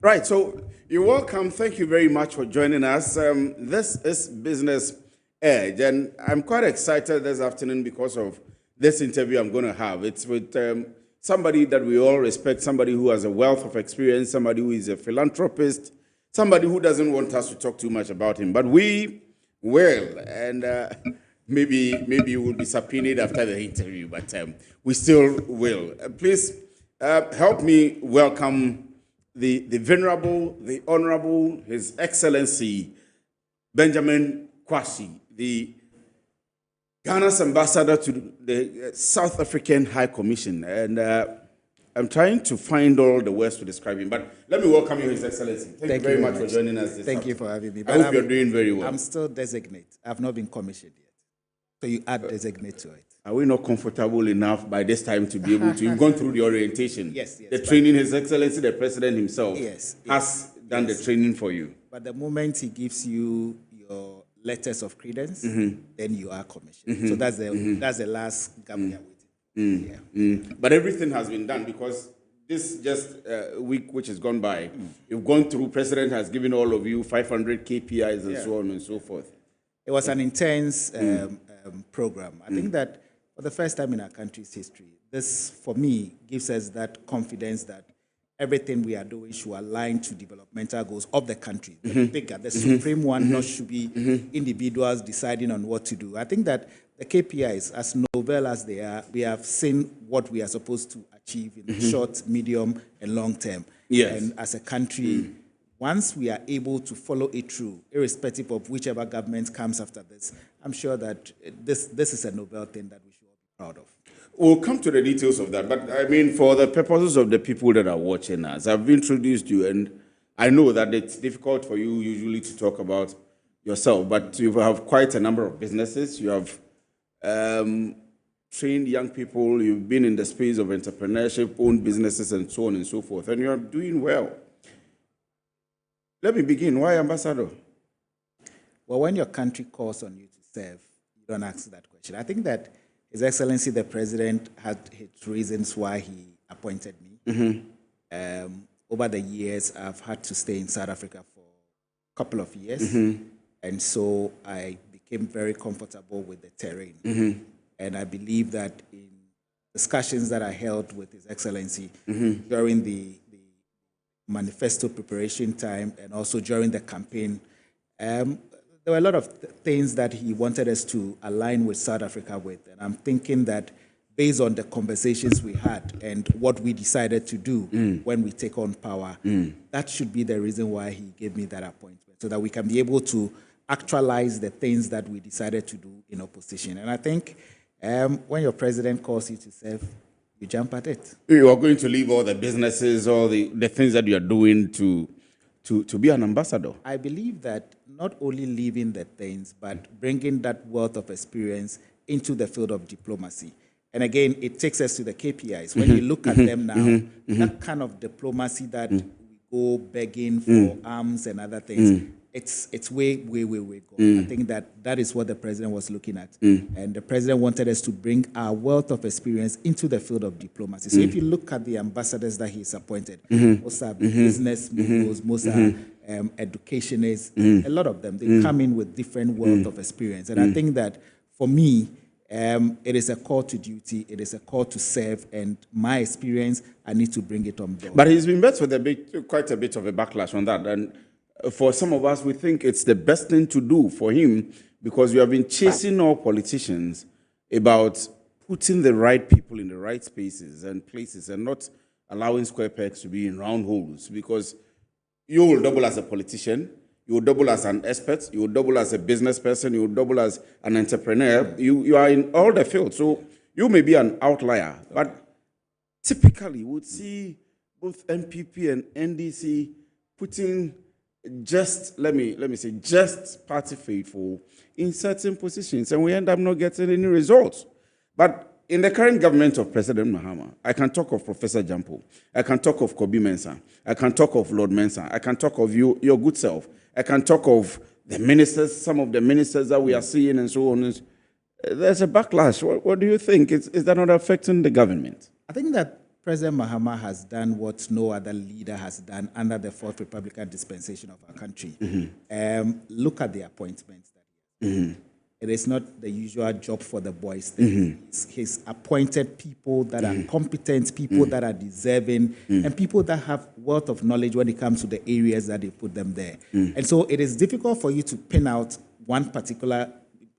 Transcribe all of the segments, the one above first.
Right, so you're welcome. Thank you very much for joining us. This is Business Edge, and I'm quite excited this afternoon because of this interview I'm going to have. It's with somebody that we all respect, somebody who has a wealth of experience, somebody who is a philanthropist, somebody who doesn't want us to talk too much about him, but we will, and maybe we'll be subpoenaed after the interview, but we still will. Please help me welcome the venerable, the honorable, His Excellency Benjamin Kwasi, the Ghana's ambassador to the South African High Commission. And I'm trying to find all the words to describe him, but let me welcome you, His Excellency. Thank you very much for joining us this Thank you for having me. I hope you're doing very well. I'm still designate. I've not been commissioned yet. So you add designate to it. Are we not comfortable enough by this time to be able to? You've gone through the orientation. Yes. The training, His Excellency, the President himself has done the training for you. But the moment he gives you your letters of credence, then you are commissioned. So that's the last gap we are waiting. But everything has been done because this just week which has gone by, you've gone through, President has given all of you 500 KPIs and so on and so forth. It was an intense program. I think that for the first time in our country's history, this, for me, gives us that confidence that everything we are doing should align to developmental goals of the country. The bigger, the supreme one, not should be individuals deciding on what to do. I think that the KPIs, as novel as they are, we have seen what we are supposed to achieve in the short, medium, and long term. Yes. And as a country, once we are able to follow it through, irrespective of whichever government comes after this, I'm sure that this is a novel thing that we should all be proud of. We'll come to the details of that, but I mean, for the purposes of the people that are watching us, I've introduced you, and I know that it's difficult for you usually to talk about yourself, but you have quite a number of businesses. You have trained young people, you've been in the space of entrepreneurship, owned businesses, and so on and so forth, and you're doing well. Let me begin. Why ambassador? Well, when your country calls on you to serve, you don't ask that question. I think that His Excellency the President had his reasons why he appointed me. Over the years, I've had to stay in South Africa for a couple of years, and so I became very comfortable with the terrain. And I believe that in discussions that I held with His Excellency during the manifesto preparation time and also during the campaign, there were a lot of things that he wanted us to align with South Africa with. And I'm thinking that based on the conversations we had and what we decided to do when we take on power, that should be the reason why he gave me that appointment, so that we can be able to actualize the things that we decided to do in opposition. And I think when your president calls you to serve, you jump at it. You are going to leave all the businesses, all the things that you are doing to be an ambassador. I believe that not only leaving the things, but bringing that wealth of experience into the field of diplomacy. And again, it takes us to the KPIs. When you look at them now, that kind of diplomacy that we go begging for arms and other things, it's way gone. I think that is what the president was looking at. And the president wanted us to bring our wealth of experience into the field of diplomacy. So if you look at the ambassadors that he's appointed, most are business moguls, most are educationists, a lot of them, they come in with different wealth of experience. And I think that for me, it is a call to duty, it is a call to serve, and my experience, I need to bring it on board. But he's been met with quite a bit of a backlash on that. And for some of us, we think it's the best thing to do for him, because we have been chasing all politicians about putting the right people in the right spaces and places and not allowing square pegs to be in round holes, because you will double as a politician, you will double as an expert, you will double as a business person, you will double as an entrepreneur. You are in all the fields. So you may be an outlier, but typically we would see both MPP and NDC putting just, let me say, just party faithful in certain positions, and we end up not getting any results. But in the current government of President Mahama, I can talk of Professor Jampo, I can talk of Kobi Mensah, I can talk of Lord Mensah, I can talk of you, your good self, I can talk of the ministers, some of the ministers that we are seeing and so on. There's a backlash. What do you think? Is that not affecting the government? I think that President Mahama has done what no other leader has done under the fourth Republican dispensation of our country. Look at the appointments. It is not the usual job for the boys thing. He's appointed people that are competent, people that are deserving, and people that have wealth of knowledge when it comes to the areas that they put them there. And so it is difficult for you to pin out one particular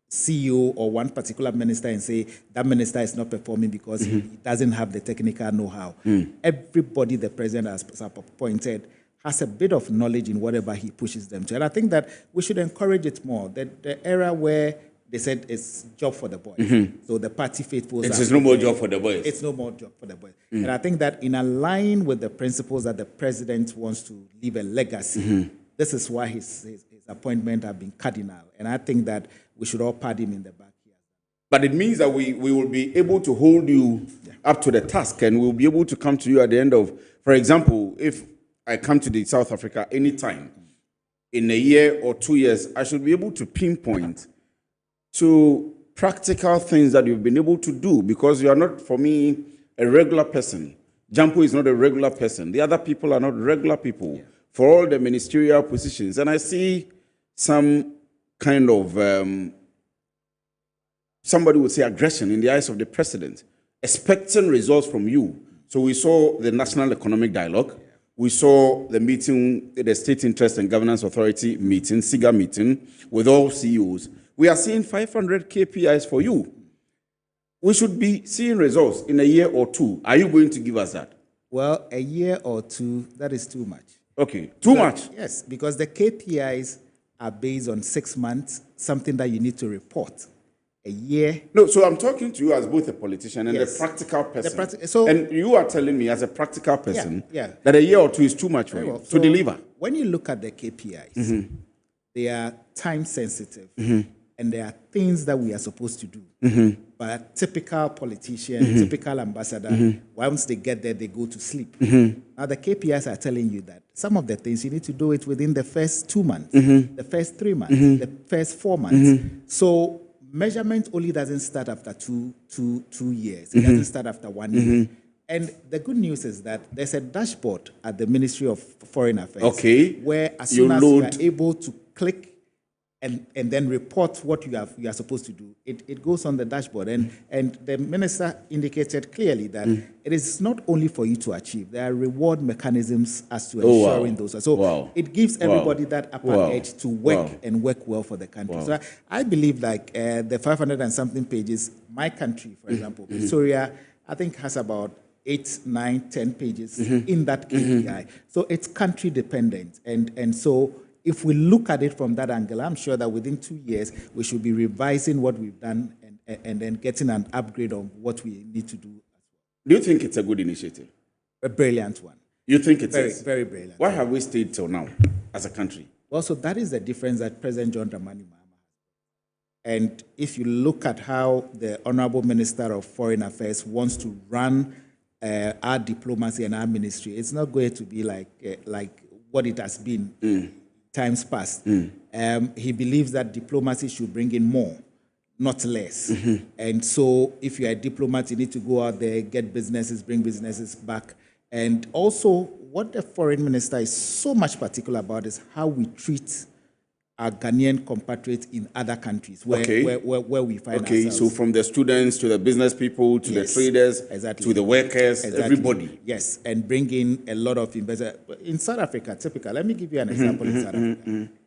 CEO or one particular minister and say that minister is not performing because he doesn't have the technical know-how. Everybody the president has appointed has a bit of knowledge in whatever he pushes them to. And I think that we should encourage it more. The era where they said it's job for the boys. So the party faithfuls. It's no more job for the boys. It's no more job for the boys. And I think that in line with the principles that the president wants to leave a legacy, this is why his appointment have been cardinal. And I think that we should all pat him in the back here. But it means that we will be able to hold you up to the task, and we'll be able to come to you at the end of, for example, if I come to the South Africa anytime, in a year or 2 years, I should be able to pinpoint to practical things that you've been able to do, because you are not, for me, a regular person. Jampo is not a regular person. The other people are not regular people for all the ministerial positions. And I see some kind of, somebody would say aggression in the eyes of the president, expecting results from you. So we saw the National Economic Dialogue. We saw the meeting, the State Interest and Governance Authority meeting, SIGA meeting, with all CEOs. We are seeing 500 KPIs for you. We should be seeing results in a year or two. Are you going to give us that? Well, a year or two, that is too much. Okay, too much? Yes, because the KPIs are based on 6 months, something that you need to report. A year. No, so I'm talking to you as both a politician and a practical person. And you are telling me as a practical person that a year or two is too much for you to deliver. When you look at the KPIs, they are time sensitive. And there are things that we are supposed to do. But a typical politician, typical ambassador, once they get there, they go to sleep. Now, the KPIs are telling you that some of the things you need to do it within the first 2 months, the first 3 months, the first 4 months. So measurement only doesn't start after two years. It doesn't start after 1 year. And the good news is that there's a dashboard at the Ministry of Foreign Affairs where as soon as you are able to click and then report what you are supposed to do, it goes on the dashboard. And the minister indicated clearly that it is not only for you to achieve. There are reward mechanisms as to ensuring those. So it gives everybody that upper edge to work and work well for the country. So I believe like the 500 and something pages, my country, for example, Pretoria, I think has about 8, 9, 10 pages in that KPI. So it's country dependent. And so if we look at it from that angle, I'm sure that within 2 years, we should be revising what we've done and then getting an upgrade on what we need to do. Do you think it's a good initiative? A brilliant one. You think it's very brilliant. Why have we stayed till now as a country? Well, so that is the difference that President John Dramani Mahama has. And if you look at how the Honorable Minister of Foreign Affairs wants to run our diplomacy and our ministry, it's not going to be like what it has been times past. He believes that diplomacy should bring in more, not less. And so if you're a diplomat, you need to go out there, get businesses, bring businesses back. And also, what the foreign minister is so much particular about is how we treat our Ghanaian compatriots in other countries where we find ourselves. So from the students to the business people to the traders to the workers, everybody. Yes, and bring in a lot of investors. In South Africa, typical. Let me give you an example in South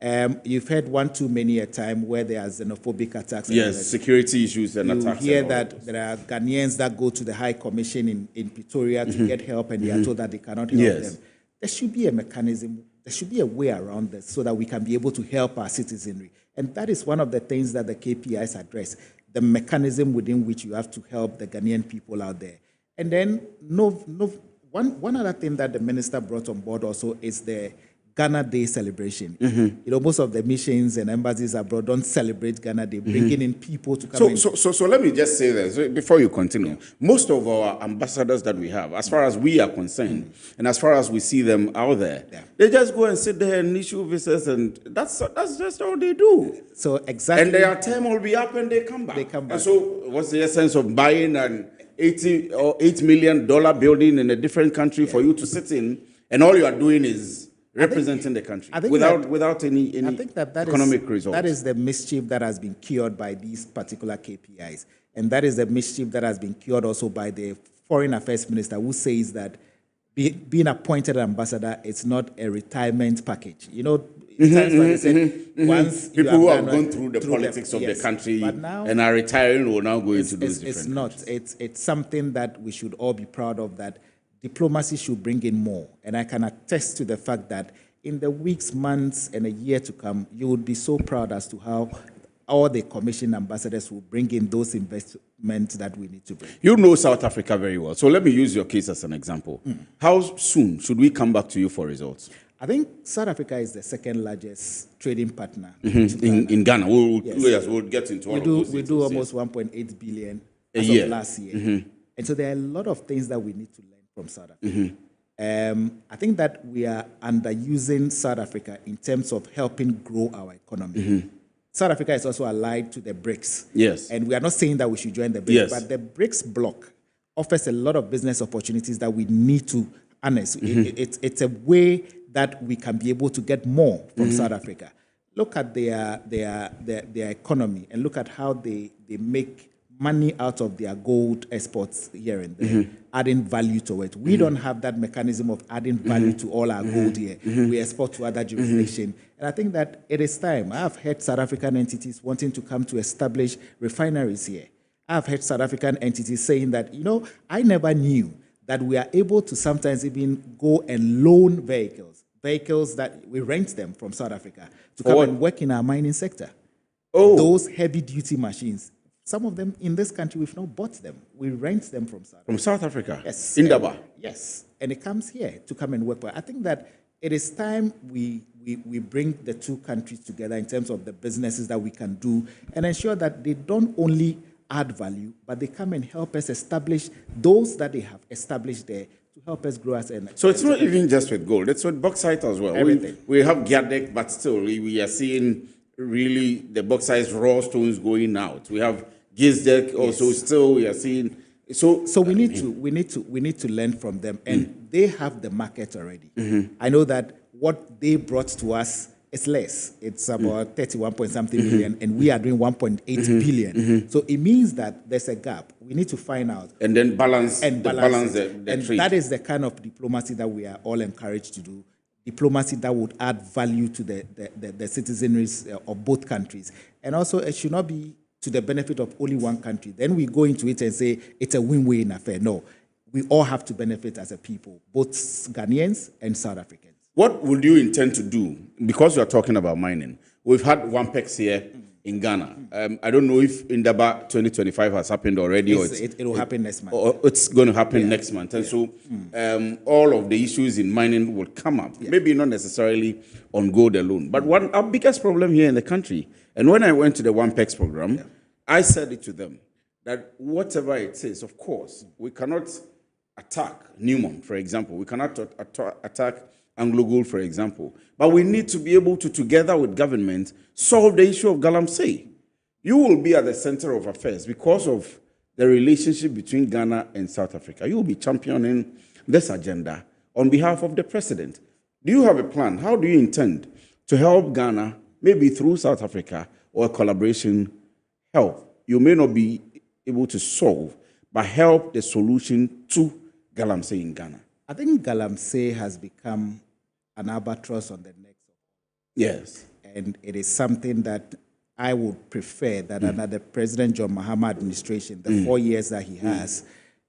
Africa. You've heard one too many a time where there are xenophobic attacks. Yes, security issues and attacks. You hear that there are Ghanaians that go to the High Commission in Pretoria to get help and they are told that they cannot help them. There should be a mechanism. There should be a way around this so that we can be able to help our citizenry. And that is one of the things that the KPIs address, the mechanism within which you have to help the Ghanaian people out there. And then one other thing that the minister brought on board also is the Ghana Day celebration. Most of the missions and embassies abroad don't celebrate Ghana Day, bringing in people to come in. So let me just say this before you continue. Most of our ambassadors that we have, as far as we are concerned, and as far as we see them out there, they just go and sit there and issue visas, and that's just all they do. So exactly. And their term will be up and they come back. And so what's the essence of buying and $8 million building in a different country for you to sit in, and all you are doing is representing the country without any economic results. That is the mischief that has been cured by these particular KPIs. And that is the mischief that has been cured also by the Foreign Affairs Minister, who says that being appointed ambassador is not a retirement package. You know, once people who have gone through the politics of the country now, and are retiring will now go into those different countries. It's something that we should all be proud of, that diplomacy should bring in more. And I can attest to the fact that in the weeks, months, and a year to come, you would be so proud as to how all the commissioned ambassadors will bring in those investments that we need to bring. You know South Africa very well. So let me use your case as an example. How soon should we come back to you for results? I think South Africa is the second largest trading partner in Ghana. We'll get into all of those. We do almost 1.8 billion as of last year. And so there are a lot of things that we need to learn from South Africa. I think that we are underusing South Africa in terms of helping grow our economy. South Africa is also allied to the BRICS. Yes. And we are not saying that we should join the BRICS, but the BRICS bloc offers a lot of business opportunities that we need to harness. It's a way that we can be able to get more from South Africa. Look at their economy and look at how they make money out of their gold exports here and there, adding value to it. We don't have that mechanism of adding value to all our gold here. We export to other jurisdictions. And I think that it is time. I have heard South African entities wanting to come to establish refineries here. I have heard South African entities saying that, you know, I never knew that we are able to sometimes even go and loan vehicles that we rent them from South Africa to come and work in our mining sector. Those heavy-duty machines. Some of them in this country, we've not bought them. We rent them from South Africa. From South Africa? Yes. Indaba? Yes. And it comes here to come and work. I think that it is time we bring the two countries together in terms of the businesses that we can do and ensure that they don't only add value, but they come and help us establish those that they have established there to help us grow as an. So it's not even just with gold, it's with bauxite as well. Everything. We have Gyadek, but still we are seeing really the bauxite raw stones going out. We have Gyadek also still we are seeing. So we need to learn from them, and they have the market already. I know that what they brought to us is less. It's about 31 point something million, and we are doing 1.8 billion. So it means that there's a gap. We need to find out and then balance the and trade. That is the kind of diplomacy that we are all encouraged to do. Diplomacy that would add value to the citizenry of both countries, and also it should not be to the benefit of only one country. Then we go into it and say it's a win-win affair. No, we all have to benefit as a people, both Ghanaians and South Africans. What would you intend to do? Because you are talking about mining. We've had WAMPEX here in Ghana. I don't know if Indaba 2025 has happened already. It will happen next month. Or it's going to happen next month. And so all of the issues in mining will come up. Maybe not necessarily on gold alone. But our biggest problem here in the country, and when I went to the WAMPEX program, I said it to them, that whatever it is, of course, we cannot attack Newmont, for example. We cannot attack Anglo Gold, for example. But we need to be able to, together with government, solve the issue of Galamsey. You will be at the center of affairs because of the relationship between Ghana and South Africa. You will be championing this agenda on behalf of the president. Do you have a plan? How do you intend to help Ghana, maybe through South Africa or a collaboration, help? You may not be able to solve, but help the solution to Galamsey in Ghana. I think Galamsey has become an albatross on the neck. Yes. And it is something that I would prefer that under the President John Mahama administration, the 4 years that he has,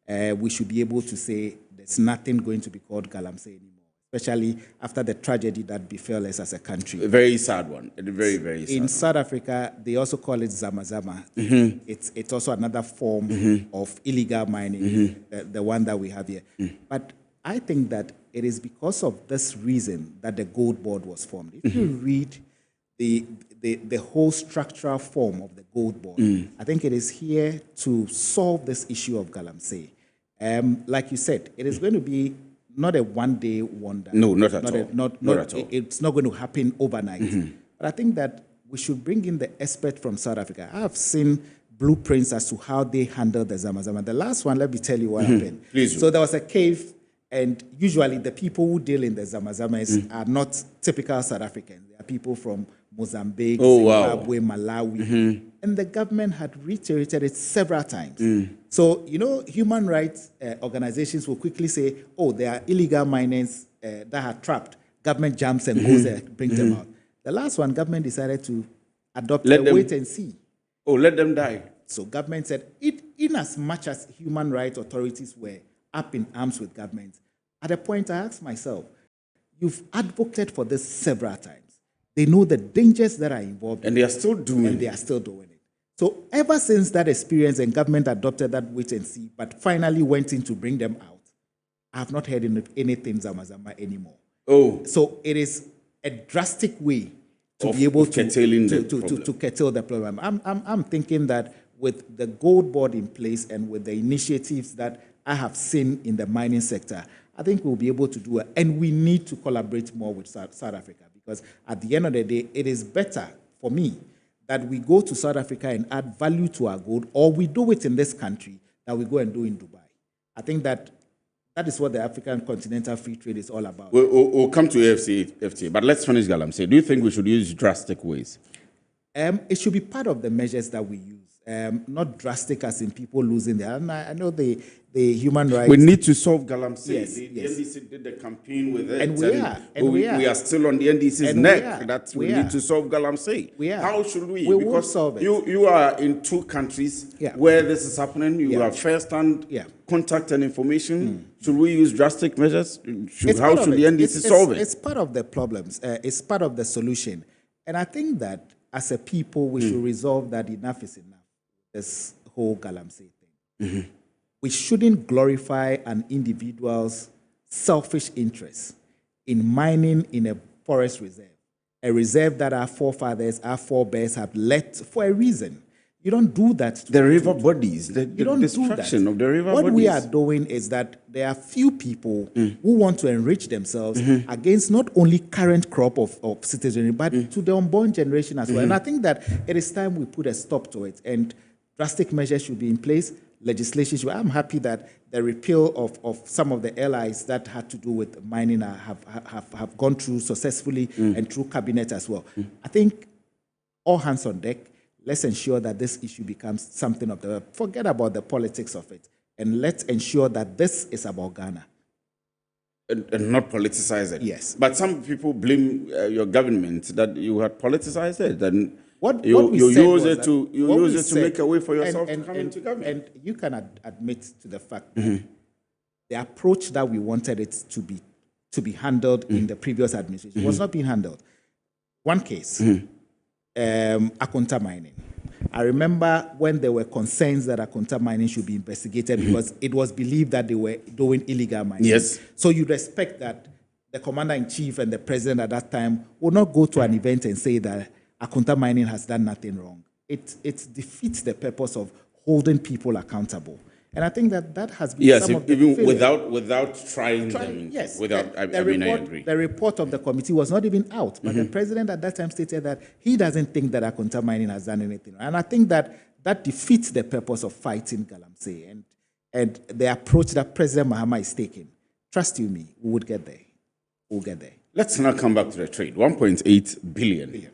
we should be able to say there's nothing going to be called Galamsey anymore, especially after the tragedy that befell us as a country. A very sad one. A very, very sad In one. South Africa, they also call it Zama-Zama. It's also another form of illegal mining, the one that we have here. But I think that it is because of this reason that the Gold Board was formed. If you read the whole structural form of the Gold Board, I think it is here to solve this issue of Galamsey. Like you said, it is going to be not a one-day wonder. No, not at all. Not at all. It's not going to happen overnight. But I think that we should bring in the expert from South Africa. I have seen blueprints as to how they handle the Zamazama. The last one, let me tell you what happened. Please do. So there was a cave, and usually the people who deal in the Zamazamas are not typical South Africans. They are people from Mozambique, Zimbabwe, Malawi. And the government had reiterated it several times. So, human rights organizations will quickly say, oh, there are illegal miners that are trapped. Government jumps and goes there, brings them out. The last one, government decided to adopt wait and see. Oh, let them die. So government said, in as much as human rights authorities were up in arms with government, at a point I asked myself, you've advocated for this several times. They know the dangers that are involved. And they are still doing it. They are still doing it. So ever since that experience and government adopted that wait and see, but finally went in to bring them out, I have not heard anything Zamazama anymore. Oh. So it is a drastic way to be able to curtail the problem. I'm thinking that with the gold board in place and with the initiatives that I have seen in the mining sector, I think we'll be able to do it. And we need to collaborate more with South Africa, because at the end of the day, it is better for me that we go to South Africa and add value to our gold, or we do it in this country that we go and do in Dubai. I think that is what the African Continental Free Trade is all about. We'll come to AFCFTA, but let's finish Galamsey. Do you think we should use drastic ways? It should be part of the measures that we use, not drastic as in people losing their... I know the human rights... We need to solve Galamsey. Yes, the NDC did the campaign with it. And we are still on the NDC's neck. We need to solve Galamsey. How should we? We will solve it. You are in two countries where this is happening. You have first-hand contact and information. Should we use drastic measures? How should the NDC solve it? It's part of the problems. It's part of the solution. And I think that as a people, we should resolve that enough is enough, this whole Galamsey thing. We shouldn't glorify an individual's selfish interests in mining in a forest reserve, a reserve that our forefathers, our forebears have left for a reason. You don't do that. The river bodies, the destruction of the river bodies. What we are doing is that there are few people who want to enrich themselves against not only current crop of citizenry, but to the unborn generation as well. And I think that it is time we put a stop to it, and drastic measures should be in place. Legislation should. I'm happy that the repeal of some of the LIs that had to do with mining have gone through successfully and through cabinet as well. I think all hands on deck. Let's ensure that this issue becomes something of the... Forget about the politics of it, and let's ensure that this is about Ghana. And not politicize it. Yes. But some people blame your government that you had politicized it. And you use it to make a way for yourself to come into government. And you can admit to the fact that the approach that we wanted it to be handled in the previous administration was not being handled. One case... Akonta mining. I remember when there were concerns that Akonta mining should be investigated because it was believed that they were doing illegal mining. Yes. So you'd expect that the commander-in-chief and the president at that time would not go to an event and say that Akonta mining has done nothing wrong. It defeats the purpose of holding people accountable. And I think that has been some of the even without trying them. Yes. I agree. The report of the committee was not even out, but the president at that time stated that he doesn't think that Akonta mining has done anything. And I think that defeats the purpose of fighting Galamsey and the approach that President Mahama is taking. Trust you me, we would get there. We'll get there. Let's now come back to the trade. 1.8 billion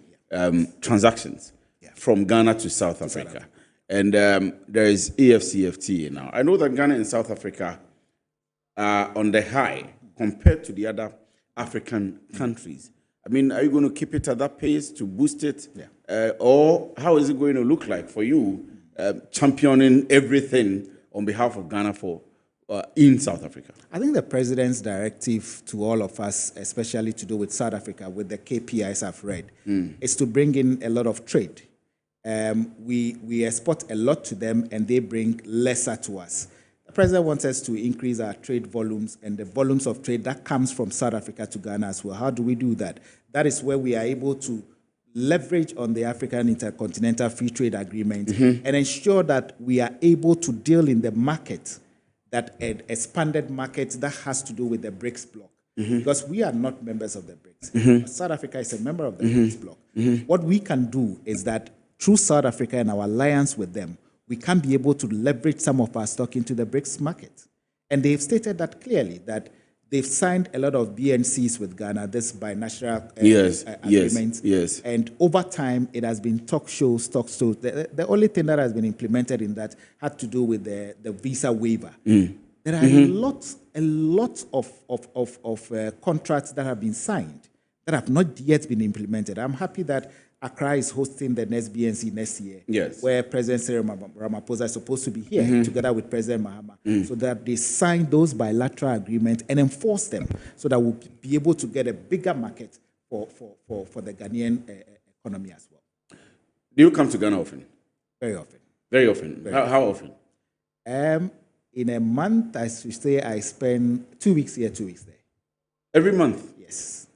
transactions from Ghana to South Africa. And there is AFCFTA now. I know that Ghana and South Africa are on the high compared to the other African countries. I mean, are you going to keep it at that pace to boost it? Or how is it going to look like for you championing everything on behalf of Ghana in South Africa? I think the president's directive to all of us, especially to do with South Africa, with the KPIs I've read, is to bring in a lot of trade. We export a lot to them and they bring lesser to us. The president wants us to increase our trade volumes and the volumes of trade that comes from South Africa to Ghana as well. How do we do that? That is where we are able to leverage on the African Intercontinental Free Trade Agreement and ensure that we are able to deal in the market, that an expanded market that has to do with the BRICS bloc. Because we are not members of the BRICS. But South Africa is a member of the BRICS bloc. What we can do is that through South Africa and our alliance with them, we can't be able to leverage some of our stock into the BRICS market. And they've stated that clearly, that they've signed a lot of BNCs with Ghana, this bilateral agreements. Yes. And over time, it has been talk shows. The only thing that has been implemented in that had to do with the visa waiver. There are a lot of contracts that have been signed that have not yet been implemented. I'm happy that Accra is hosting the next BNC next year, where President Cyril Ramaphosa is supposed to be here together with President Mahama, so that they sign those bilateral agreements and enforce them, so that we'll be able to get a bigger market for the Ghanaian economy as well. Do you come to Ghana often? Very often. Very often. How often? In a month, I should say I spend 2 weeks here, 2 weeks there. Every month? Yes.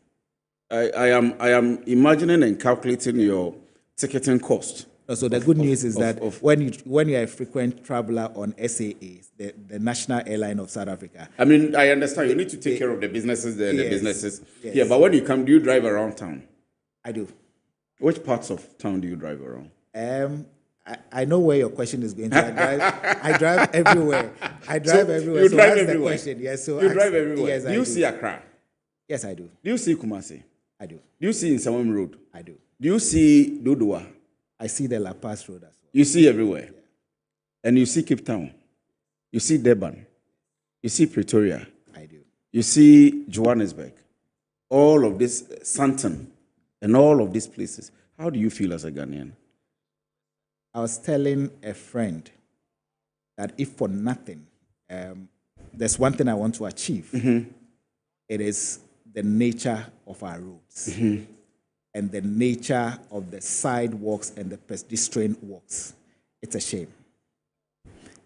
I am imagining and calculating your ticketing cost. So the good news is that when you are a frequent traveler on SAA, the national airline of South Africa. I mean, I understand you need to take care of the businesses there, the businesses. Yes. Yeah, but when you come, do you drive around town? I do. Which parts of town do you drive around? I know where your question is going to. I drive everywhere. I drive everywhere. You so drive that's everywhere. The question. Yes. So you drive everywhere. Yes, do you see Accra? Yes, I do. Do you see Kumasi? I do. Do you see Nsawam Road? I do. Do you see Dodua? I see the La Paz Road as well. You see everywhere. Yeah. And you see Cape Town. You see Durban. You see Pretoria. I do. You see Johannesburg. All of this, Sandton, and all of these places. How do you feel as a Ghanaian? I was telling a friend that if for nothing, there's one thing I want to achieve. It is the nature of our roads and the nature of the sidewalks and the pedestrian walks. It's a shame.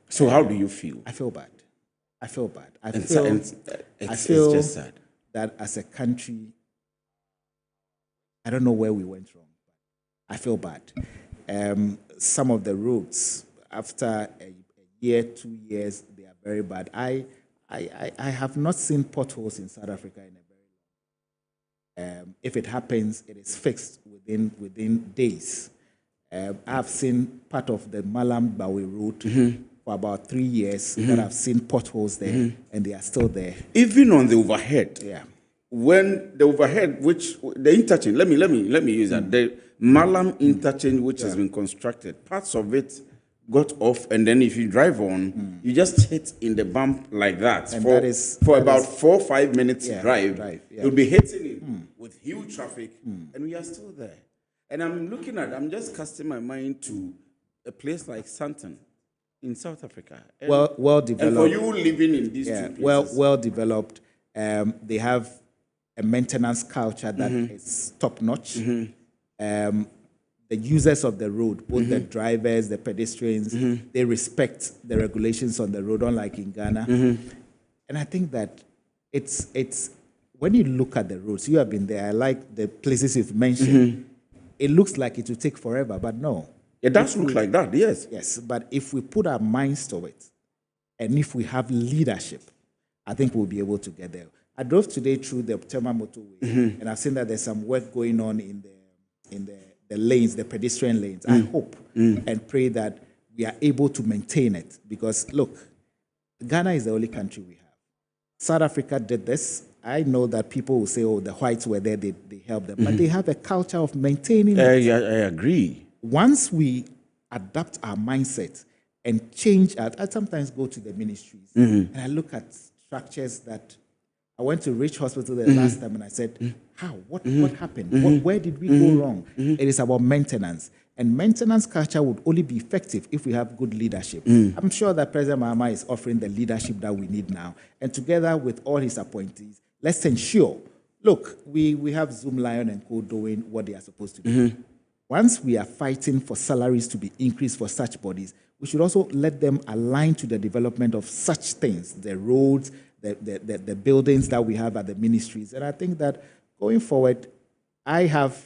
So how do you feel? I feel bad. I feel bad. It's just sad that as a country, I don't know where we went wrong. I feel bad. Some of the roads, after a year, 2 years, they are very bad. I have not seen potholes in South Africa in a very long. If it happens, it is fixed within days. I've seen part of the Malam Bawe Road for about 3 years that I've seen potholes there, and they are still there. Even on the overhead. Yeah. When the overhead, the interchange, let me use that. The Malam interchange, which has been constructed, parts of it got off, and then if you drive on, you just hit in the bump like that. And for about 4 or 5 minutes drive. You'll be hitting it with huge traffic, and we are still there. And I'm just casting my mind to a place like Sandton in South Africa. And, well developed. And for you living in these two places. Well developed. They have a maintenance culture that is top notch. The users of the road, both the drivers, the pedestrians, they respect the regulations on the road, unlike in Ghana. And I think that it's when you look at the roads, you have been there. I like the places you've mentioned. It looks like it will take forever, but no. It does look like that, yes. Yes, but if we put our minds to it, and if we have leadership, I think we'll be able to get there. I drove today through the Tema motorway, and I've seen that there's some work going on in the lanes, the pedestrian lanes. I hope and pray that we are able to maintain it, because look, Ghana is the only country we have. South Africa did this. I know that people will say, oh, the whites were there, they helped them. But they have a culture of maintaining it. I agree. Once we adapt our mindset and change, I sometimes go to the ministries and I look at structures that, I went to Rich Hospital the last time and I said, how? What happened? Where did we go wrong? It is about maintenance. And maintenance culture would only be effective if we have good leadership. I'm sure that President Mahama is offering the leadership that we need now. And together with all his appointees, let's ensure, look, we have Zoom Lion and Co. doing what they are supposed to do. Once we are fighting for salaries to be increased for such bodies, we should also let them align to the development of such things, the roads, the buildings that we have at the ministries. And I think that going forward, I have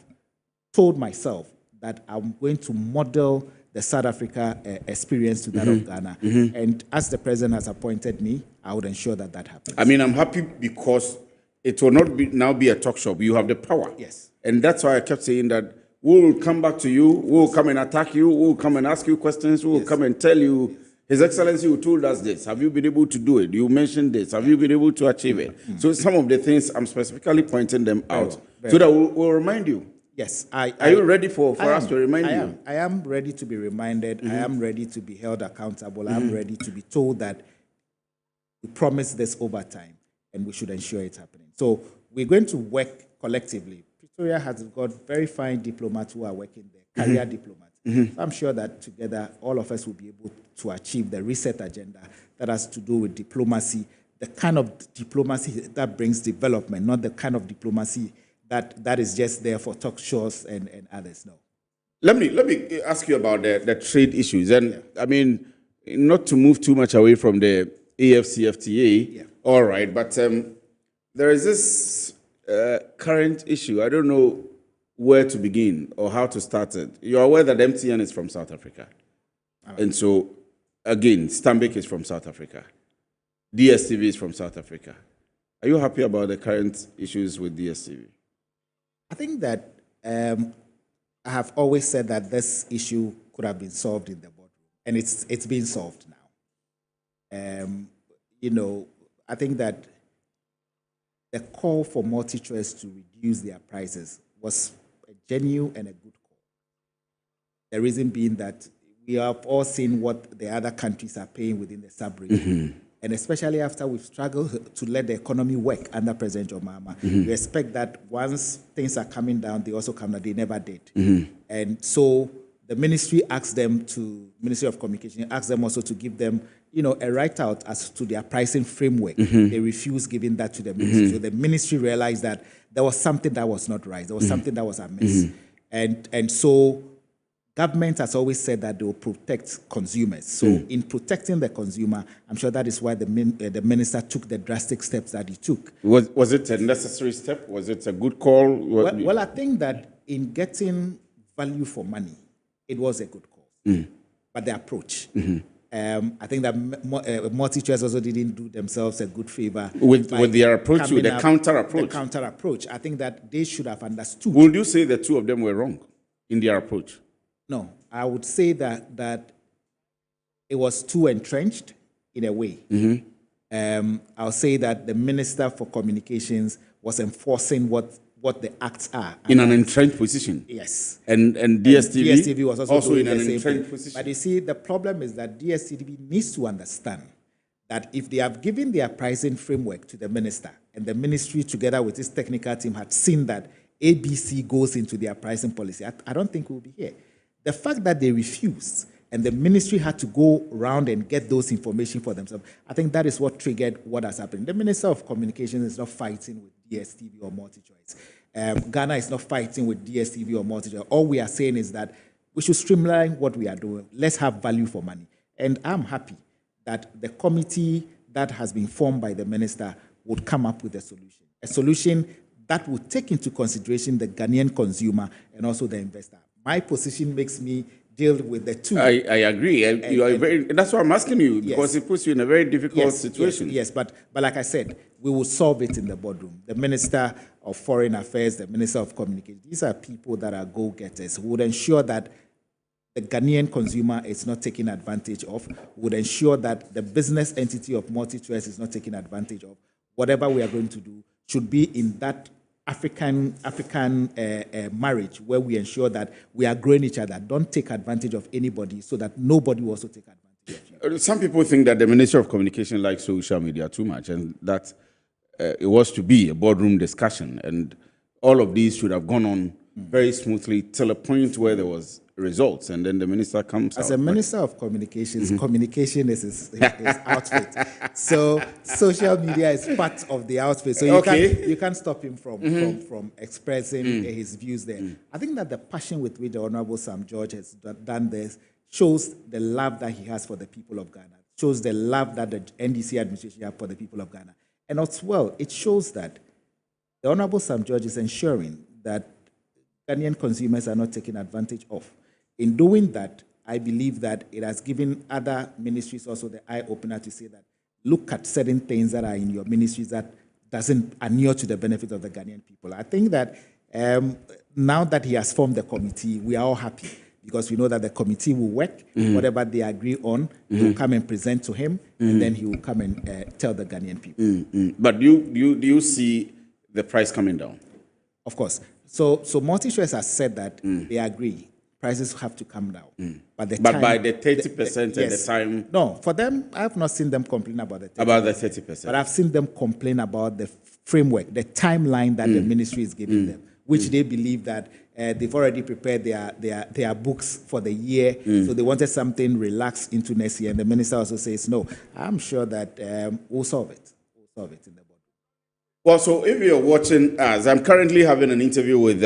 told myself that I'm going to model the South Africa experience to that of Ghana. And as the president has appointed me, I would ensure that that happens. I mean, I'm happy because it will not now be a talk shop. You have the power. Yes. And that's why I kept saying that we'll come back to you, we'll come and attack you, we'll come and ask you questions, we'll come and tell you, His Excellency, you told us this. Have you been able to do it? You mentioned this. Have you been able to achieve it? So some of the things, I'm specifically pointing them out so that we'll remind you. Yes. Are you ready for us to remind you? I am ready to be reminded. I am ready to be held accountable. I am ready to be told that we promised this over time and we should ensure it's happening. So we're going to work collectively. Pretoria has got very fine diplomats who are working there, career diplomats. So I'm sure that together all of us will be able to achieve the reset agenda that has to do with diplomacy, the kind of diplomacy that brings development, not the kind of diplomacy that is just there for talk shows and others. No. Let me ask you about the trade issues. And I mean, not to move too much away from the AFCFTA, all right, but there is this current issue. I don't know where to begin or how to start it. You're aware that MTN is from South Africa. And so, again, Stanbic is from South Africa. DSTV is from South Africa. Are you happy about the current issues with DSTV? I think that I have always said that this issue could have been solved in the boardroom, and it's been solved now. I think that the call for MultiChoice to reduce their prices was a genuine and a good call. The reason being that we have all seen what the other countries are paying within the sub-region. And especially after we've struggled to let the economy work under President John Mahama, we expect that once things are coming down, they also come down. They never did. And so the ministry asked them to, Ministry of Communication asked them also to give them, a write-out as to their pricing framework. They refused giving that to the ministry. So the ministry realized that there was something that was not right. There was something that was amiss. And so government has always said that they will protect consumers. So in protecting the consumer, I'm sure that is why the minister took the drastic steps that he took. Was it a necessary step? Was it a good call? Well, I think that in getting value for money, it was a good call. But the approach, I think that MultiChoice also didn't do themselves a good favor. With their approach, with the counter approach. The counter approach. I think that they should have understood. Would you say the two of them were wrong in their approach? No, I would say that it was too entrenched in a way. I'll say that the Minister for Communications was enforcing what the acts are. In an entrenched position? Yes. And DSTV was also in an entrenched position? But you see, the problem is that DSTV needs to understand that if they have given their pricing framework to the minister, and the ministry together with its technical team had seen that ABC goes into their pricing policy, I don't think we'll be here. The fact that they refused and the ministry had to go around and get those information for themselves, I think that is what triggered what has happened. The Minister of Communications is not fighting with DSTV or MultiChoice. Ghana is not fighting with DSTV or MultiChoice. All we are saying is that we should streamline what we are doing. Let's have value for money. And I'm happy that the committee that has been formed by the minister would come up with a solution that would take into consideration the Ghanaian consumer and also the investor. My position makes me deal with the two. I agree. That's why I'm asking you, because it puts you in a very difficult situation. Yes, but like I said, we will solve it in the boardroom. The Minister of Foreign Affairs, the Minister of Communication, these are people that are go-getters who would ensure that the Ghanaian consumer is not taken advantage of, would ensure that the business entity of MultiChoice is not taken advantage of. Whatever we are going to do should be in that African marriage where we ensure that we are growing each other. Don't take advantage of anybody so that nobody will also take advantage of you. Some people think that the Ministry of Communication likes social media too much and that it was to be a boardroom discussion and all of these should have gone on very smoothly till a point where there was results and then the minister comes out. As a Minister of Communications, communication is his outfit. So social media is part of the outfit. So you can't stop him from expressing his views there. I think that the passion with which the Honorable Sam George has done this shows the love that he has for the people of Ghana, shows the love that the NDC administration has for the people of Ghana. And as well, it shows that the Honorable Sam George is ensuring that Ghanaian consumers are not taken advantage of. In doing that, I believe that it has given other ministries also the eye-opener to say that look at certain things that are in your ministries that doesn't adhere to the benefit of the Ghanaian people. I think that Now that he has formed the committee, we are all happy because we know that the committee will work. Whatever they agree on, he will come and present to him, and then he will come and tell the Ghanaian people. But do you see the price coming down? Of course. So MultiChoice has said that they agree prices have to come down. But by the 30% at the time? No, for them, I have not seen them complain about the 30%. About the 30%. But I've seen them complain about the framework, the timeline that the ministry is giving them, which they believe that they've already prepared their books for the year, so they wanted something relaxed into next year. And the minister also says, no, I'm sure that we'll solve it. We'll solve it in the board. Well, so if you're watching us, I'm currently having an interview with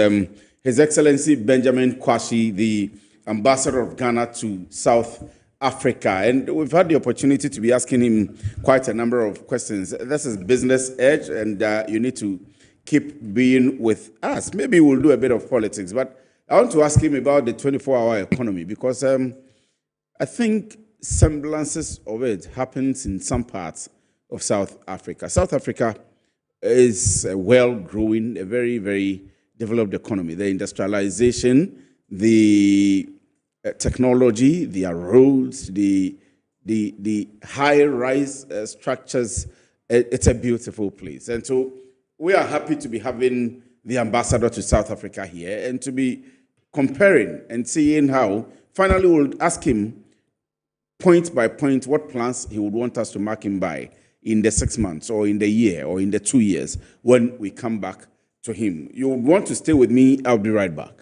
His Excellency Benjamin Kwashi, the ambassador of Ghana to South Africa. And we've had the opportunity to be asking him quite a number of questions. This is Business Edge, and you need to keep being with us. Maybe we'll do a bit of politics, but I want to ask him about the 24-hour economy because I think semblances of it happens in some parts of South Africa. South Africa is a well-growing, a very, very developed economy. The industrialization, the technology, the roads, the high-rise structures, it's a beautiful place. And so we are happy to be having the ambassador to South Africa here and to be comparing and seeing how, finally we'll ask him point by point what plans he would want us to mark him by in the 6 months or in the year or in the 2 years when we come back to him. You would want to stay with me. I'll be right back.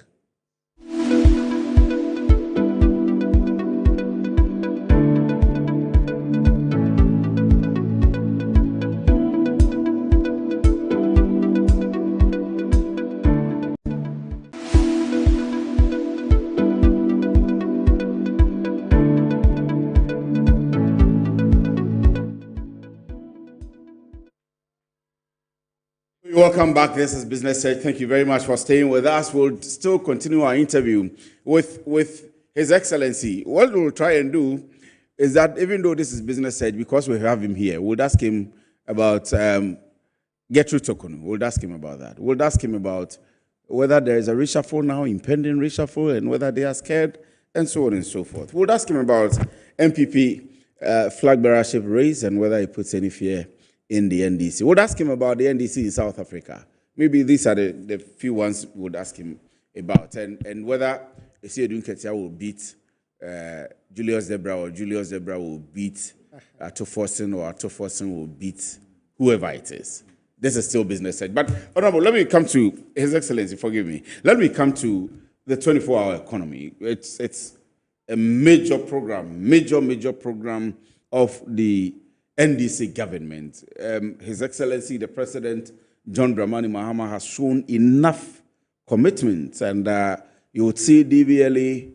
Welcome back. This is Business Edge. Thank you very much for staying with us. We'll still continue our interview with His Excellency. What we'll try and do is that even though this is Business Edge, because we have him here, we'll ask him about Gertrude Tokunu. We'll ask him about that. We'll ask him about whether there is a reshuffle now, impending reshuffle, and whether they are scared, and so on and so forth. We'll ask him about MPP flag bearership race and whether he puts any fear in the NDC. We'll ask him about the NDC in South Africa. Maybe these are the few ones we'll ask him about. And whether Esiedun Ketia will beat Julius Debra or Julius Debra will beat Atoforsen or Atoforsen will beat whoever it is. This is still Business Edge. But, Honorable, let me come to His Excellency, forgive me. Let me come to the 24-hour economy. It's a major program, major program of the NDC government. His Excellency, the President, John Dramani Mahama, has shown enough commitment. And you would see DVLA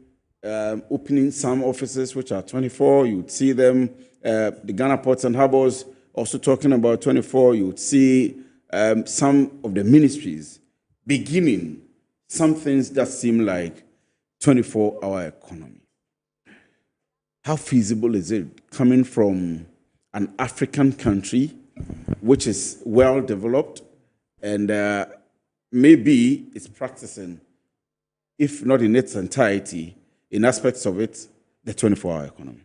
opening some offices which are 24. You would see them, the Ghana Ports and Harbors, also talking about 24. You would see some of the ministries beginning some things that seem like 24-hour economy. How feasible is it coming from an African country which is well developed and maybe it's practicing, if not in its entirety, in aspects of it, the 24-hour economy?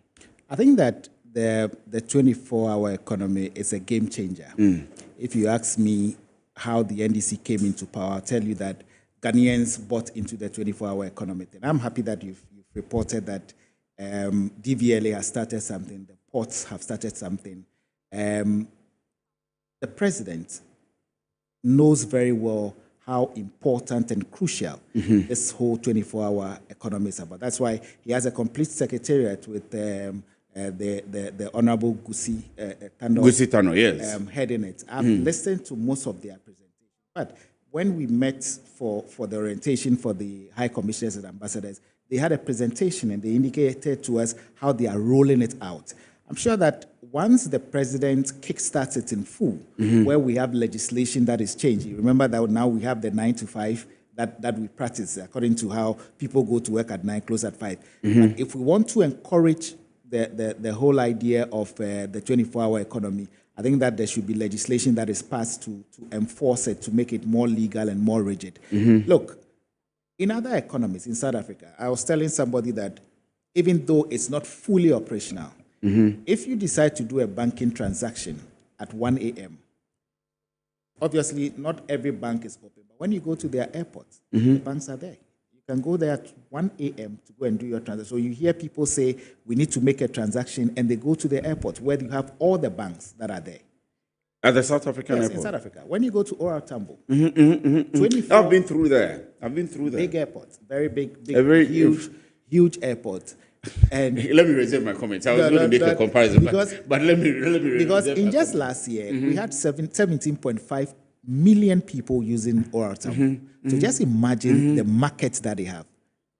I think that the 24-hour economy is a game changer. If you ask me how the NDC came into power, I'll tell you that Ghanaians bought into the 24-hour economy. And I'm happy that you've reported that DVLA has started something, the ports have started something. The president knows very well how important and crucial this whole 24-hour economy is about. That's why he has a complete secretariat with the Honorable Gusi Tano, yes. Heading it. I've listened to most of their presentations. But when we met for the orientation for the high commissioners and ambassadors, they had a presentation and they indicated to us how they are rolling it out. I'm sure that once the president kickstarts it in full, where we have legislation that is changing, remember that now we have the 9 to 5 that we practice according to how people go to work at 9, close at 5. But if we want to encourage the whole idea of the 24-hour economy, I think that there should be legislation that is passed to enforce it, to make it more legal and more rigid. Look, in other economies, in South Africa, I was telling somebody that even though it's not fully operational, if you decide to do a banking transaction at 1 a.m., obviously not every bank is open, but when you go to their airports, the banks are there. You can go there at 1 a.m. to go and do your transaction. So you hear people say, we need to make a transaction, and they go to the airport where you have all the banks that are there. At the South African Yes, airport? in South Africa. When you go to Oral Tambo, 24 I've been through there. Big airport, very big, huge airport. And let me reserve my comments. I was going to make a comparison, but let me because in just last year, we had 17.5 million people using Oral Tambo. So just imagine the market that they have.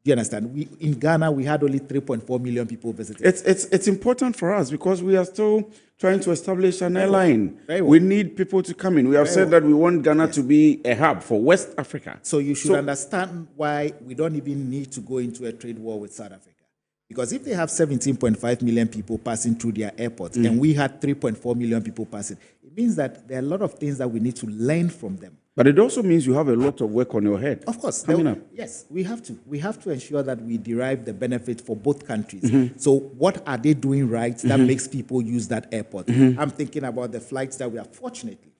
Do you understand? In Ghana, we had only 3.4 million people visiting. It's important for us because we are still trying to establish an airline. Very well. We need people to come in. We have said that we want Ghana to be a hub for West Africa. So you should understand why we don't even need to go into a trade war with South Africa. Because if they have 17.5 million people passing through their airports and we had 3.4 million people passing, it means that there are a lot of things that we need to learn from them. But it also means you have a lot of work on your head. Of course. Coming up. Yes, we have to. We have to ensure that we derive the benefit for both countries. So what are they doing right that makes people use that airport? I'm thinking about the flights that we are fortunately,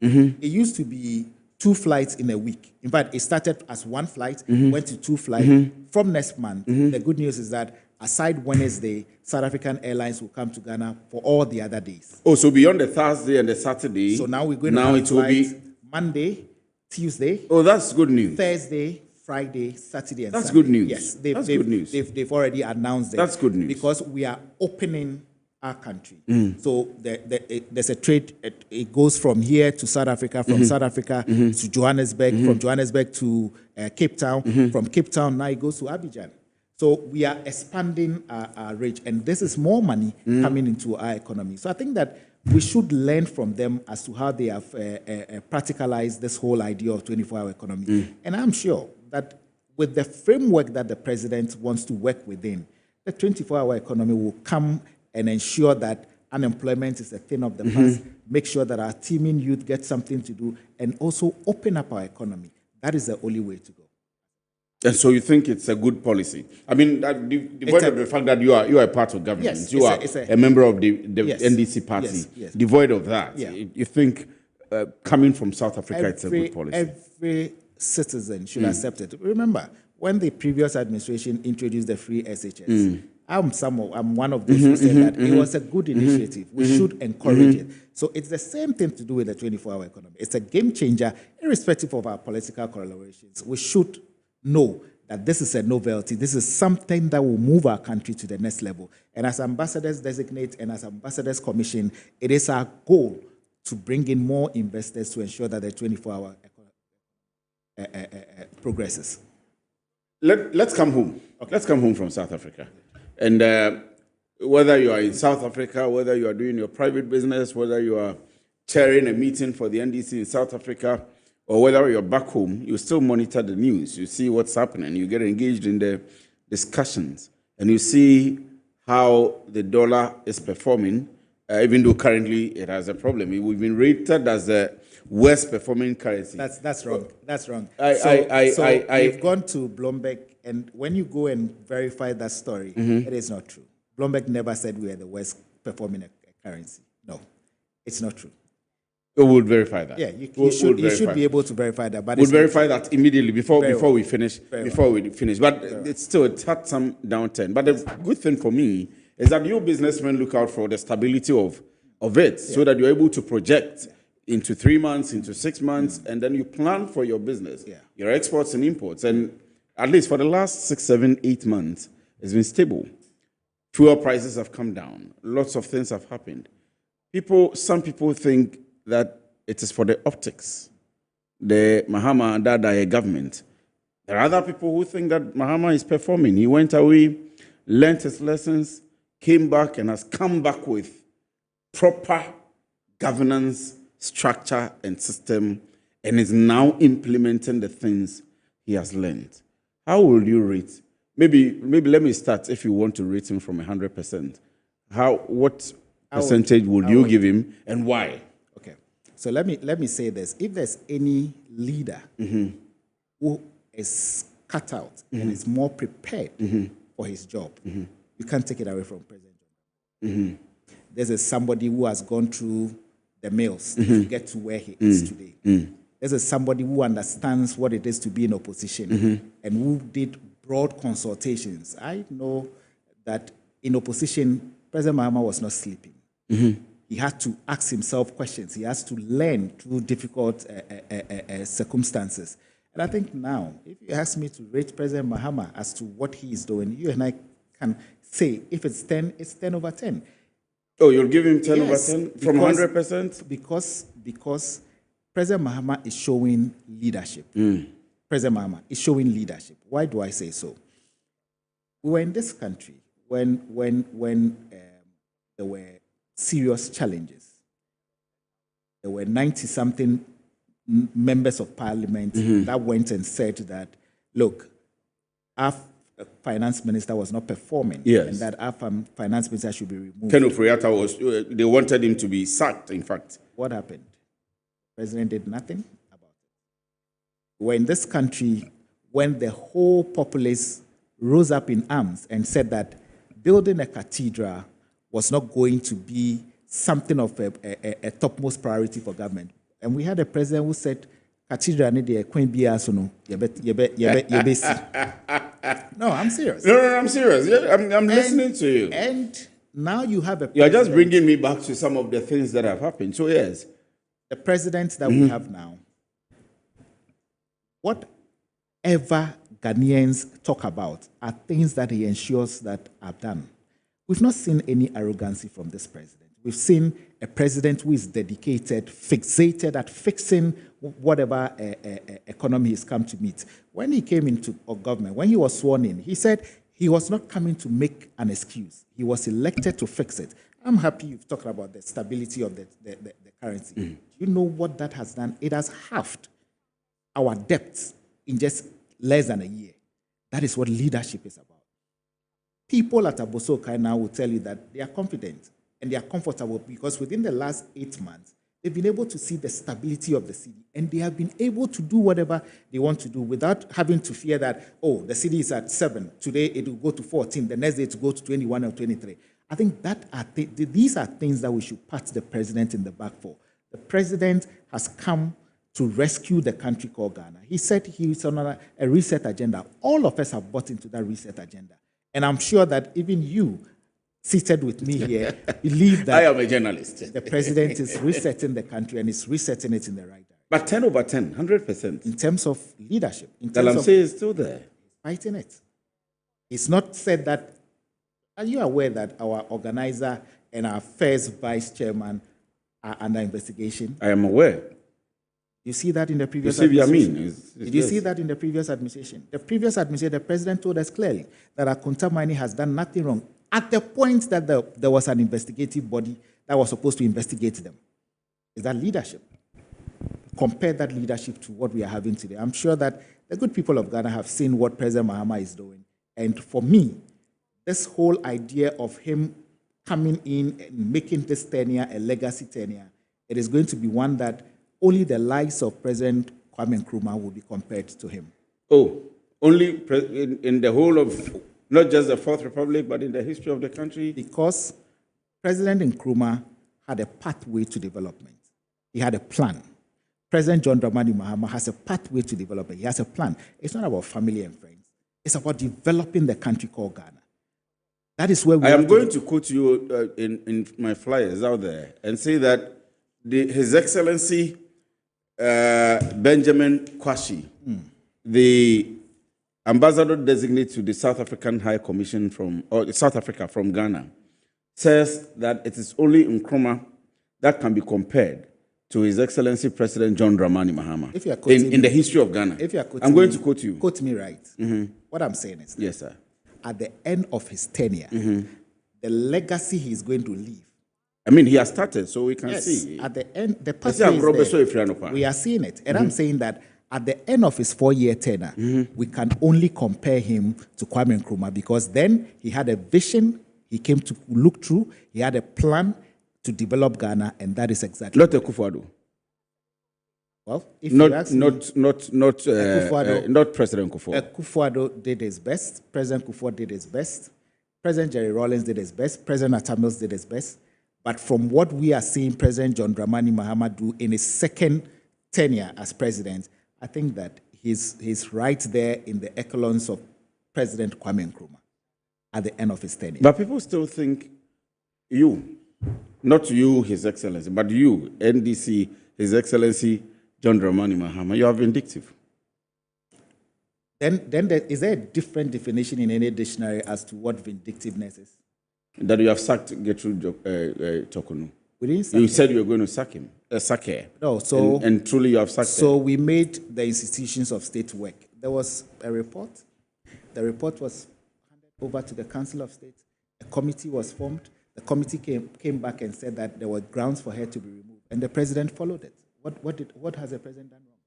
it used to be 2 flights in a week. In fact, it started as 1 flight, went to 2 flights. From next month, the good news is that aside Wednesday, South African Airlines will come to Ghana for all the other days. Oh, so beyond the Thursday and the Saturday. So now we're going to have flights Monday, Tuesday. Oh, that's good news. Thursday, Friday, Saturday, and That's Sunday. good news. Yes, That's good news. They've already announced it. That's good news. Because we are opening our country. So there's a trade. It goes from here to South Africa, from South Africa to Johannesburg, from Johannesburg to Cape Town, from Cape Town now it goes to Abidjan. So we are expanding our reach, and this is more money coming into our economy. So I think that we should learn from them as to how they have practicalized this whole idea of 24-hour economy. And I'm sure that with the framework that the president wants to work within, the 24-hour economy will come and ensure that unemployment is a thing of the past, make sure that our teeming youth get something to do, and also open up our economy. That is the only way to go. And so you think it's a good policy? I mean, devoid of the fact that you are a part of government, yes, you are a member of the NDC party, yes. devoid of that, Yeah. you think coming from South Africa, it's a good policy? Every citizen should accept it. Remember, when the previous administration introduced the free SHS, I'm one of those who said that it was a good initiative. We should encourage it. So it's the same thing to do with the 24-hour economy. It's a game changer, irrespective of our political correlations. We should know that this is a novelty. This is something that will move our country to the next level. And as ambassadors designate and as ambassadors commission, it is our goal to bring in more investors to ensure that the 24-hour progresses. Let's come home. Okay. Let's come home from South Africa. And whether you are in South Africa, whether you are doing your private business, whether you are chairing a meeting for the NDC in South Africa, or whether you're back home, you still monitor the news. You see what's happening. You get engaged in the discussions. And you see how the dollar is performing, even though currently it has a problem. We've been rated as the worst performing currency. That's wrong. That's wrong. We've gone to Bloomberg, and when you go and verify that story, it is not true. Bloomberg never said we are the worst performing currency. No, it's not true. We will verify that. Yeah, you should be able to verify that. But we'll verify that immediately before we finish. But it had some downturn. But the good thing for me is that you businessmen look out for the stability of it, so that you're able to project into 3 months, into 6 months, and then you plan for your business, your exports and imports. And at least for the last 6, 7, 8 months, it's been stable. Fuel prices have come down. Lots of things have happened. Some people think that it is for the optics, the Mahama and Dada government. There are other people who think that Mahama is performing. He went away, learned his lessons, came back, and has come back with proper governance, structure, and system, and is now implementing the things he has learned. How will you rate? Maybe let me start. If you want to rate him from 100%, what percentage would you give him, and why? Okay. So let me say this. If there's any leader who is cut out and is more prepared for his job, you can't take it away from President. This is somebody who has gone through the mills to get to where he is today. This is somebody who understands what it is to be in opposition and who did broad consultations. I know that in opposition, President Mahama was not sleeping. He had to ask himself questions. He has to learn through difficult circumstances. And I think now, if you ask me to rate President Mahama as to what he is doing, you and I can say if it's 10, it's 10 over 10. Oh, you'll give him 10 over 10 from 100%? Because President Mahama is showing leadership. President Mahama is showing leadership. Why do I say so? We were in this country when there were serious challenges. There were 90-something members of parliament that went and said that, look, our finance minister was not performing, and that our finance minister should be removed. Ken Ofori-Atta they wanted him to be sacked, in fact. What happened? The president did nothing about it. We're in this country when the whole populace rose up in arms and said that building a cathedral was not going to be something of a topmost priority for government. And we had a president who said, cathedral need the Queen Biaso no, No, I'm serious. No, I'm serious. Yeah, I'm listening to you. And now you have a president. You're just bringing me back to some of the things that have happened. So, yes. The president that we have now, whatever Ghanaians talk about are things that he ensures that are done. We've not seen any arrogancy from this president. We've seen a president who is dedicated, fixated at fixing whatever economy he's come to meet. When he came into government, when he was sworn in, he said he was not coming to make an excuse. He was elected to fix it. I'm happy you've talked about the stability of the currency. Do you know what that has done? It has halved our debts in just less than a year. That is what leadership is about. People at Abosokai now will tell you that they are confident and they are comfortable because within the last 8 months, they've been able to see the stability of the city and they have been able to do whatever they want to do without having to fear that, oh, the city is at 7, today it will go to 14, the next day it will go to 21 or 23. I think these are things that we should pat the president in the back for. The president has come to rescue the country called Ghana. He said he's on a reset agenda. All of us have bought into that reset agenda. And I'm sure that even you, seated with me here, believe that I am a journalist. The president is resetting the country and is resetting it in the right direction. But 10 over 10, 100%. In terms of leadership. In That I'm saying is still there. Fighting it. It's not said that. Are you aware that our organizer and our first vice chairman are under investigation? I am aware. You see that in the previous administration? Did you see that in the previous administration? The previous administration, the president told us clearly that Akunta Mining has done nothing wrong at the point that there was an investigative body that was supposed to investigate them. Is that leadership? Compare that leadership to what we are having today. I'm sure that the good people of Ghana have seen what President Mahama is doing. And for me, this whole idea of him coming in and making this tenure a legacy tenure, it is going to be one that only the likes of President Kwame Nkrumah will be compared to him. Oh, only in the whole of, not just the Fourth Republic, but in the history of the country? Because President Nkrumah had a pathway to development. He had a plan. President John Dramani Mahama has a pathway to development. He has a plan. It's not about family and friends. It's about developing the country called Ghana. That is where we I am going to quote you in my flyers out there and say that His Excellency Benjamin Kwashi, the ambassador designate to the South African High Commission South Africa from Ghana, says that it is only Nkrumah that can be compared to His Excellency President John Dramani Mahama in the history of Ghana. I'm going to quote you. Quote me right. What I'm saying is, yes, sir. At the end of his tenure, the legacy he is going to leave. I mean, he has started, so we can see. At the end, the pathway is there. We are seeing it. And I'm saying that at the end of his 4-year tenure, we can only compare him to Kwame Nkrumah because then he had a vision he came to look through. He had a plan. to develop Ghana, and that is exactly Not Akufo-Addo. well. If you ask me, not President Kufuor. Akufo-Addo did his best. President Kufuor did his best. President Jerry Rawlings did his best. President Atta Mills did his best. But from what we are seeing President John Dramani Mahama do in his second tenure as president, I think that he's right there in the echelons of President Kwame Nkrumah at the end of his tenure. But people still think not you, His Excellency, but you, NDC, His Excellency John Dramani Mahama, you are vindictive. Then is there a different definition in any dictionary as to what vindictiveness is? That you have sacked Gertrude Tokonu. We didn't sack You said you were going to sack him, sack her. No, so and truly you have sacked her. So we made the institutions of state work. There was a report. The report was handed over to the Council of State. A committee was formed. The committee came back and said that there were grounds for her to be removed, and the president followed it. What has the president done wrong?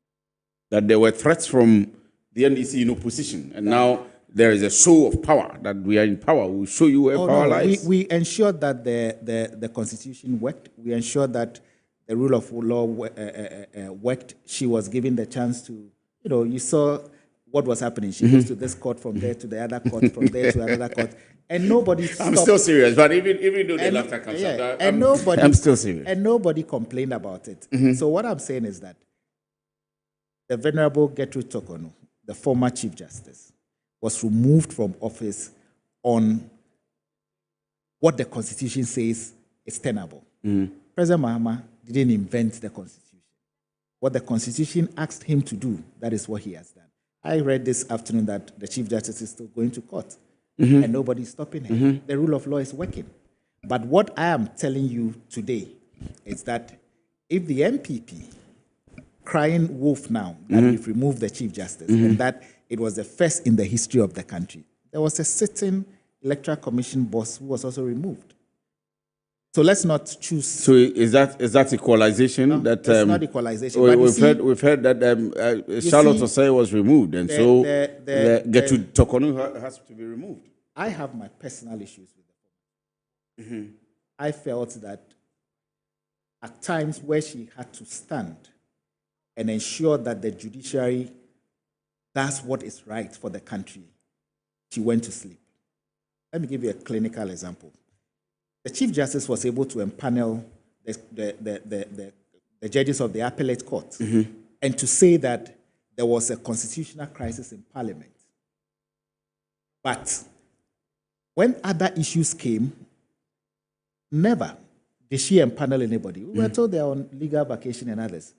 That there were threats from the NDC in opposition, and now there is a show of power, that we are in power. We'll show you where power lies. We ensured that the Constitution worked. We ensured that the rule of law worked. She was given the chance to, you saw what was happening. She goes to this court, from there to the other court, from there to another court, and nobody stopped. I'm still serious, but even though the laughter comes out, I'm still serious. And nobody complained about it. So what I'm saying is that the Venerable Gertrude Tokonu, the former Chief Justice, was removed from office on what the Constitution says is tenable. President Mahama didn't invent the Constitution. What the Constitution asked him to do, that is what he has done. I read this afternoon that the Chief Justice is still going to court, and nobody's stopping him. The rule of law is working. But what I am telling you today is that if the MPP crying wolf now that we've removed the Chief Justice, and that it was the first in the history of the country, there was a sitting Electoral Commission boss who was also removed. So let's not choose. So is that equalization? No, that it's not equalization. We've heard that Charlotte Osei was removed, and Gertrude Tokonu has to be removed. I have my personal issues with the I felt that at times where she had to stand and ensure that the judiciary does what is right for the country, she went to sleep. Let me give you a clinical example. The Chief Justice was able to empanel the judges of the appellate court and to say that there was a constitutional crisis in Parliament. But when other issues came, never did she empanel anybody. We were told they are on legal vacation and others.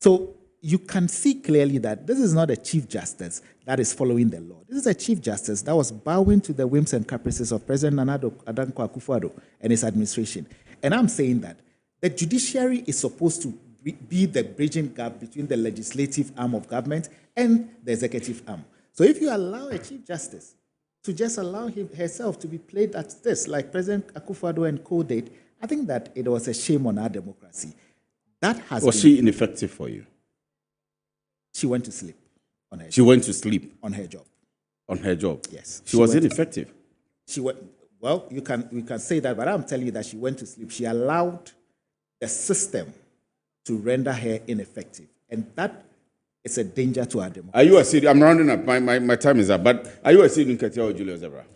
So you can see clearly that this is not a Chief Justice that is following the law. This is a Chief Justice that was bowing to the whims and caprices of President Nana Addo Akufo-Addo and his administration. And I'm saying that the judiciary is supposed to be the bridging gap between the legislative arm of government and the executive arm. So if you allow a Chief Justice to just allow herself to be played at this, like President Akufo-Addo and co did, I think that it was a shame on our democracy. Was she ineffective for you? She went to sleep on her job. She went to sleep on her job. On her job. Yes. She was ineffective. She went. Well, we can say that, but I'm telling you that she went to sleep. She allowed the system to render her ineffective, and that is a danger to our democracy. Are you a citizen? I'm rounding up. My time is up. But are you a citizen, Ketia or Julius Zebra?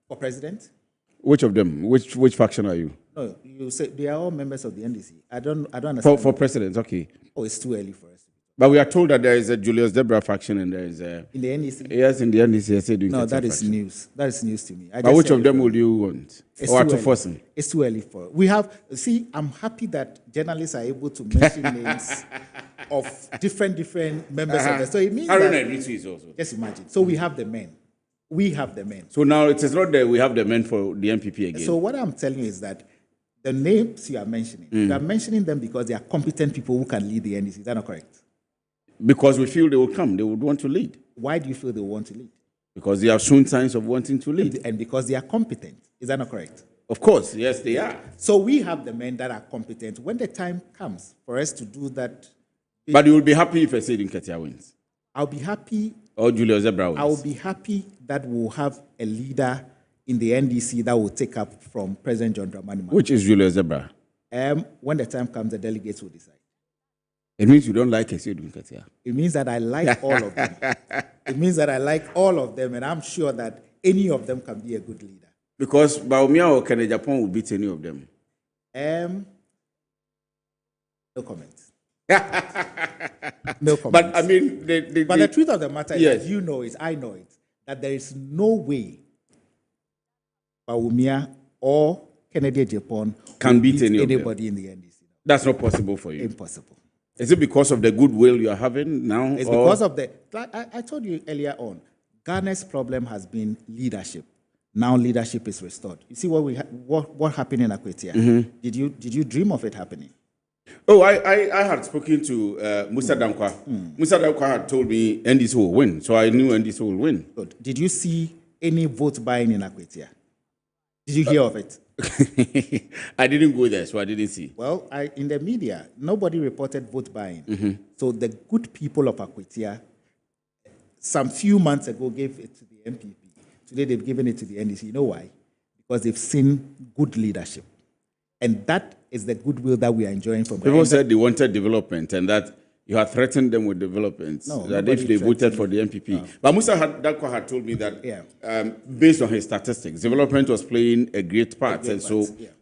For president. Which of them? Which faction are you? No, you say they are all members of the NDC. I don't understand. For president, okay. Oh, it's too early for us. But we are told that there is a Julius Debra faction and there is a... In the NDC? Yes, in the NDC. I said no, that is news. That is news to me. But which of them would you want? Or to force him? It's too early for it. We have... See, I'm happy that journalists are able to mention names of different members of the... So it means that... also. Just imagine. So we have the men. We have the men. So now it is not that we have the men for the MPP again. So what I'm telling you is that the names you are mentioning, you are mentioning them because they are competent people who can lead the NDC. Is that not correct? Because we feel they will come. They would want to lead. Why do you feel they want to lead? Because they have shown signs of wanting to lead. And because they are competent. Is that not correct? Of course. Yes, they are. So we have the men that are competent. When the time comes for us to do that... But you will be happy if Esedin Ketia wins? I'll be happy... Or Julius Zebra wins? I will be happy that we'll have a leader in the NDC that will take up from President John Dramani Mahama. Which is Julius Zebra? When the time comes, the delegates will decide. It means you don't like Esiodun Ketia. It means that I like all of them. It means that I like all of them, and I'm sure that any of them can be a good leader. Because Baumia or Kennedy Japan will beat any of them. No comments. No comments. But I mean, the truth of the matter is that you know it, I know it, that there is no way Baumia or Kennedy Japan can beat anybody in the NDC. That's not possible for you. Impossible. Is it because of the goodwill you are having now? It's because of the. I told you earlier on, Ghana's problem has been leadership. Now leadership is restored. You see what happened in Akwetia? Mm-hmm. Did you dream of it happening? Oh, I had spoken to Musa Dankwa. Musa Dankwa had told me NDC will win, so I knew NDC will win. Good. Did you see any vote buying in Akwetia? Did you hear of it? I didn't go there, so I didn't see. Well, in the media, nobody reported vote buying. Mm-hmm. So the good people of Akwetia, some few months ago, gave it to the MPP. Today, they've given it to the NDC. You know why? Because they've seen good leadership. And that is the goodwill that we are enjoying from people said they wanted development and that you had threatened them with development. No, that if they voted for the MPP. No. But Musa Dankwa had told me that based on his statistics, development was playing a great part.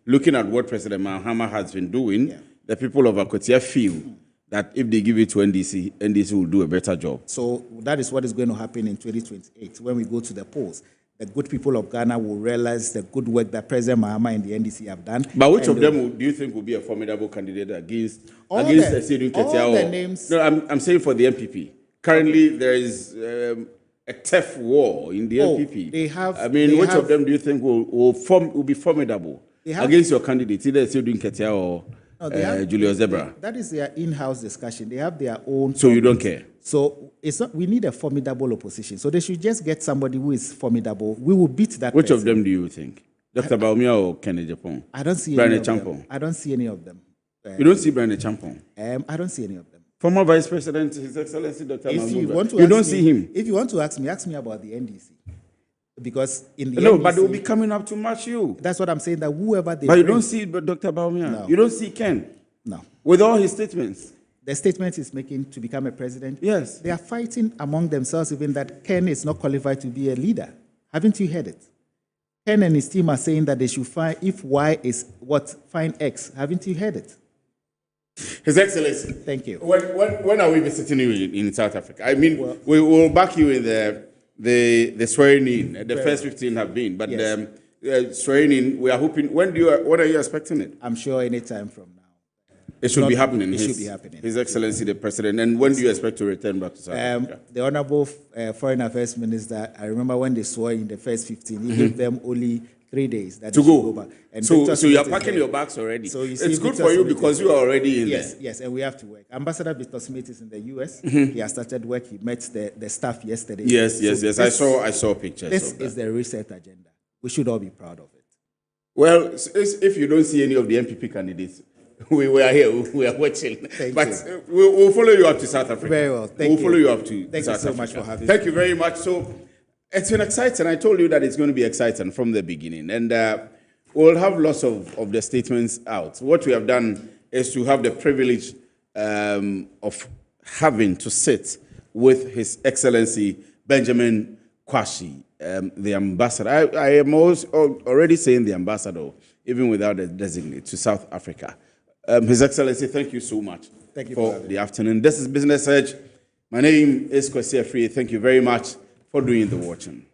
Looking at what President Mahama has been doing, the people of Akwetia feel that if they give it to NDC will do a better job. So that is what is going to happen in 2028 when we go to the polls. The good people of Ghana will realize the good work that President Mahama and the NDC have done. But which of them do you think will be a formidable candidate against Esiodun Ketia? All the names. No, I'm saying for the MPP. Currently, there is a tough war in the MPP. They have. Which of them do you think will be formidable against your candidate, either Esiodun Ketia or Julius Zebra? That is their in-house discussion. They have their own. So you don't care? So it's not, we need a formidable opposition. So they should just get somebody who is formidable. We will beat that. Which of them do you think? Dr. Baumia or Kennedy Japan? I don't see Brian any of Champon. them. I don't see any of them. You don't see Brian Champon? I don't see any of them. Former Vice President, His Excellency Dr. Mahmoud. You don't see him? If you want to ask me about the NDC. Because in the No, NDC, but they will be coming up to match you. That's what I'm saying, that whoever they But you don't see Dr. Baumia? No. You don't see Ken? No. With all his statements? The statement is making to become a president. Yes. They are fighting among themselves even that Ken is not qualified to be a leader. Haven't you heard it? Ken and his team are saying that they should find, if Y is what, find X. Haven't you heard it? His Excellency. Thank you. When are we visiting you in South Africa? I mean, we will back you in the swearing in. The first 15 have been, but yes. Swearing in, we are hoping. When are you expecting it? I'm sure any time from now. It should be happening. It should be happening. His Excellency the President. And when do you expect to return back to South Africa? The Honorable Foreign Affairs Minister, I remember when they swore in the first 15, he gave them only 3 days that to go back. And so you are packing your bags already. So you see, it's good for you because you are already in there. Yes, and we have to work. Ambassador Victor Smith is in the US. He has started work. He met the staff yesterday. Yes. I saw pictures. This is the reset agenda. We should all be proud of it. Well, if you don't see any of the MPP candidates, we are here. We are watching. We'll follow you up to South Africa. Very well. We'll follow you up to South Africa. Thank you so much for having me. Thank you very much. So it's been exciting. I told you that it's going to be exciting from the beginning. And we'll have lots of the statements out. What we have done is to have the privilege of having to sit with His Excellency Benjamin Kwashi, the ambassador. I am already saying the ambassador, even without a designate, to South Africa. His Excellency, thank you so much for the afternoon. This is Business Edge. My name is Kwesi Afriyie. Thank you very much for doing the watching.